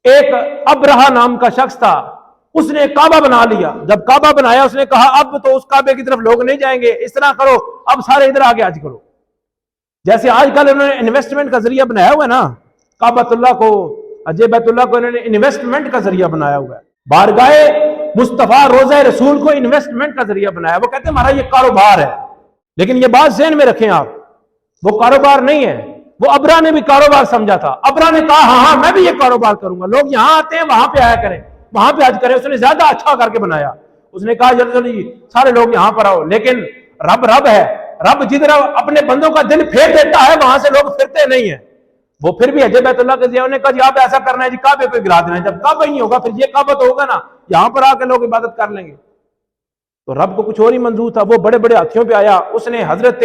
ایک ابرہا نام کا شخص تھا، اس نے کعبہ بنا لیا. جب کعبہ بنایا اس نے کہا اب تو اس کعبے کی طرف لوگ نہیں جائیں گے، اس طرح کرو اب سارے ادھر آگے حج کرو. جیسے آج کل انہوں نے انویسٹمنٹ کا ذریعہ بنایا ہوا ہے نا، کعبۃ اللہ کو، حج بیت اللہ کو انہوں نے انویسٹمنٹ کا ذریعہ بنایا ہوا ہے. بارگاہ مصطفیٰ روضہ رسول کو انویسٹمنٹ کا ذریعہ بنایا. وہ کہتے ہیں ہمارا یہ کاروبار ہے، لیکن یہ بات ذہن میں رکھیں آپ، وہ کاروبار نہیں ہے. وہ ابرا نے بھی کاروبار سمجھا تھا. ابرا نے کہا ہاں میں بھی یہ کاروبار کروں گا، لوگ یہاں آتے ہیں وہاں پہ آیا کریں، وہاں پہ حج کریں. اس نے زیادہ اچھا کر کے بنایا. اس نے کہا جلدی سارے لوگ یہاں پر آؤ. لیکن رب ہے، رب جدھر اپنے بندوں کا دل پھیر دیتا ہے وہاں سے لوگ پھرتے نہیں ہیں. وہ پھر بھی حج بیت اللہ کے ضیاء نے کہا جی آپ ایسا کرنا ہے جی کعبے کو گرا دینا ہے. جب کعبہ ہی نہیں ہوگا پھر یہ کعبہ تو ہوگا نا، یہاں پر آ کے لوگ عبادت کر لیں گے. تو رب کو کچھ اور ہی منظور تھا. وہ بڑے بڑے ہاتھیوں پہ آیا. اس نے حضرت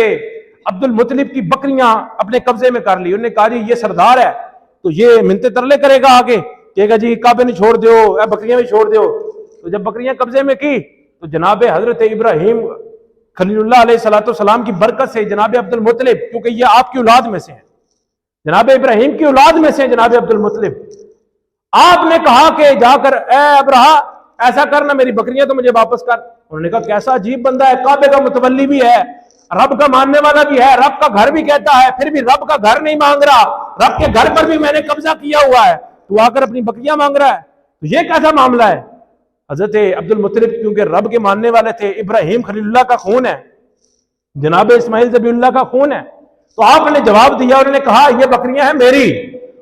عبد المطلب کی بکریاں اپنے قبضے میں کر لی. انہوں نے کہا جی یہ سردار ہے تو یہ منتے ترلے کرے گا آگے، کہے گا جی کعبے نہیں چھوڑ دیو، بکریاں بھی چھوڑ دیو. تو جب بکریاں قبضے میں کی تو جناب حضرت ابراہیم خلیل اللہ علیہ السلام کی برکت سے جناب عبد المطلب، کیونکہ یہ آپ کی اولاد میں سے ہیں، جناب ابراہیم کی اولاد میں سے جناب عبد المطلب، آپ نے کہا کہ جا کر اے ابراہ ایسا کرنا میری بکریاں تو مجھے واپس کر. انہوں نے کہا کیسا عجیب بندہ ہے، کعبے کا متولی بھی ہے، رب کا ماننے والا بھی ہے، رب کا گھر بھی کہتا ہے، پھر بھی رب کا گھر نہیں مانگ رہا، رب کے گھر پر بھی میں نے قبضہ کیا ہوا ہے، تو آ کر اپنی بکریاں مانگ رہا ہے، تو یہ کیسا معاملہ ہے. حضرت عبد المطلب کیونکہ رب کے ماننے والے تھے، ابراہیم خلیل اللہ کا خون ہے، جناب اسماعیل ذبیح اللہ کا خون ہے، تو آپ نے جواب دیا. انہوں نے کہا یہ بکریاں ہیں میری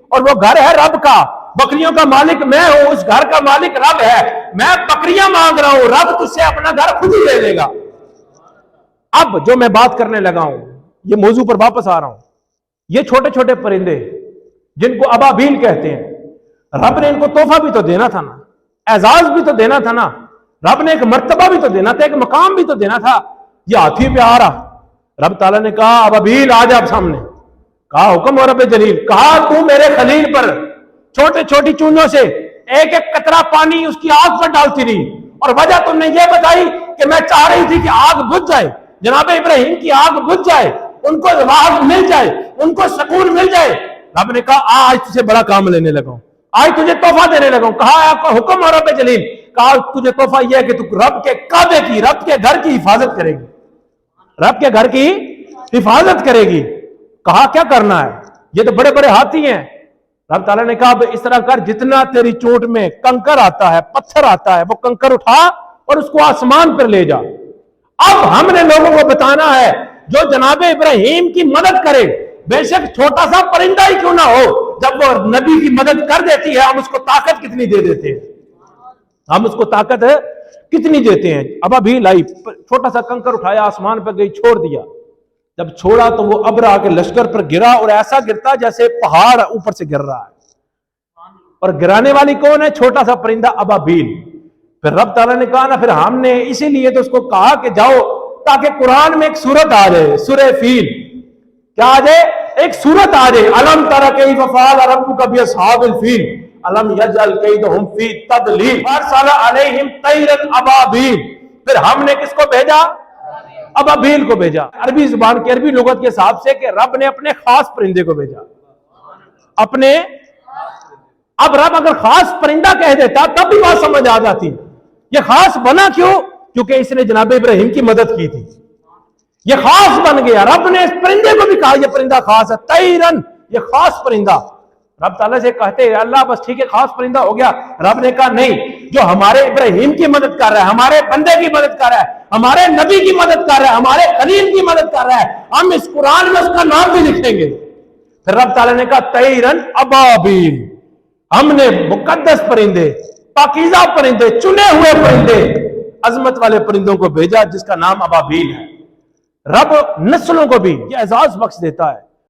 اور وہ گھر ہے رب کا، بکریوں کا مالک میں ہوں، اس گھر کا مالک رب ہے، میں بکریاں مانگ رہا ہوں، رب تجھ سے اپنا گھر خود ہی لے لے گا. اب جو میں بات کرنے لگا ہوں یہ موضوع پر واپس آ رہا ہوں. یہ چھوٹے چھوٹے پرندے جن کو ابابیل کہتے ہیں، رب نے ان کو تحفہ بھی تو دینا تھا نا، اعزاز بھی تو دینا تھا نا، رب نے ایک مرتبہ بھی تو دینا تھا، ایک مقام بھی تو دینا تھا. یہ ہاتھی پہ آ رہا، رب تعالیٰ نے کہا ابابیل آ جا اب سامنے. کہا حکم اور رب جلیل. کہا تو میرے خلیل پر چھوٹے چھوٹی چونوں سے ایک ایک قطرہ پانی اس کی آگ پر ڈالتی رہی، اور وجہ تم نے یہ بتائی کہ میں چاہ رہی تھی کہ آگ بجھ جائے، جناب ابراہیم کی آگ بجھ جائے، ان کو راحت مل جائے، ان کو سکون مل جائے. رب نے کہا آج تجھے بڑا کام لینے لگا ہوں، آج تجھے تحفہ دینے لگا ہوں. کہا آپ کا حکم اور رب جلیل. کہا تجھے تحفہ یہ ہے کہ تو رب کے کعبے کی، رب کے گھر کی حفاظت کرے گی، رب کے گھر کی حفاظت کرے گی. کہا کیا کرنا ہے، یہ تو بڑے بڑے ہاتھی ہیں. رب تعالیٰ نے کہا اس طرح کر جتنا تیری چوٹ میں کنکر آتا ہے، پتھر آتا ہے، وہ کنکر اٹھا اور اس کو آسمان پر لے جا. اب ہم نے لوگوں کو بتانا ہے جو جناب ابراہیم کی مدد کرے، بے شک چھوٹا سا پرندہ ہی کیوں نہ ہو، جب وہ نبی کی مدد کر دیتی ہے ہم اس کو طاقت کتنی دے دیتے ہیں، ہم اس کو طاقت کتنی دیتے ہیں. ابابیل آئی، چھوٹا سا کنکر اٹھایا، آسمان پر گئی، چھوڑ دیا. جب چھوڑا تو وہ ابرا کے لشکر پر گرا، اور ایسا گرتا جیسے پہاڑ اوپر سے گر رہا ہے، اور گرانے والی کون ہے؟ چھوٹا سا پرندہ ابابیل. پھر رب تعالیٰ نے کہا نا، پھر ہم نے اسی لیے تو اس کو کہا کہ جاؤ تاکہ قرآن میں ایک سورت آ جائے، سورہ فیل. کیا آ جائے؟ ایک سورت آ جائے، الم تر کیف فعل ربک باصحاب الفیل الم یجعل کیدہم فی تضلیل فارسل علیہم طیرا ابابیل. پھر ہم نے کس کو بھیجا؟ ابابیل کو بھیجا. عربی زبان کی عربی لغت کے حساب سے کہ رب نے اپنے خاص پرندے کو بھیجا. اپنے اب رب اگر خاص پرندہ کہہ دیتا تب بھی بات سمجھ آ جاتی. یہ خاص بنا کیوں؟ کیونکہ اس نے جناب ابراہیم کی مدد کی تھی، یہ خاص بن گیا. رب نے اس پرندے کو بھی کہا یہ پرندہ خاص ہے، طیرن، یہ خاص پرندہ. رب تعالیٰ سے کہتے ہیں اللہ بس ٹھیک ہے خاص پرندہ ہو گیا. رب نے کہا نہیں، جو ہمارے ابراہیم کی مدد کر رہا ہے، ہمارے بندے کی مدد کر رہا ہے، ہمارے نبی کی مدد کر رہا ہے، ہمارے خلیل کی مدد کر رہا ہے، ہم اس قرآن میں اس کا نام بھی لکھیں گے. پھر رب تعالیٰ نے کہا طیرن ابابیل، ہم نے مقدس پرندے، پاکیزہ پرندے، چنے ہوئے پرندے، عظمت والے پرندوں کو بھیجا جس کا نام ابابیل ہے. رب نسلوں کو بھی یہ اعزاز بخش دیتا ہے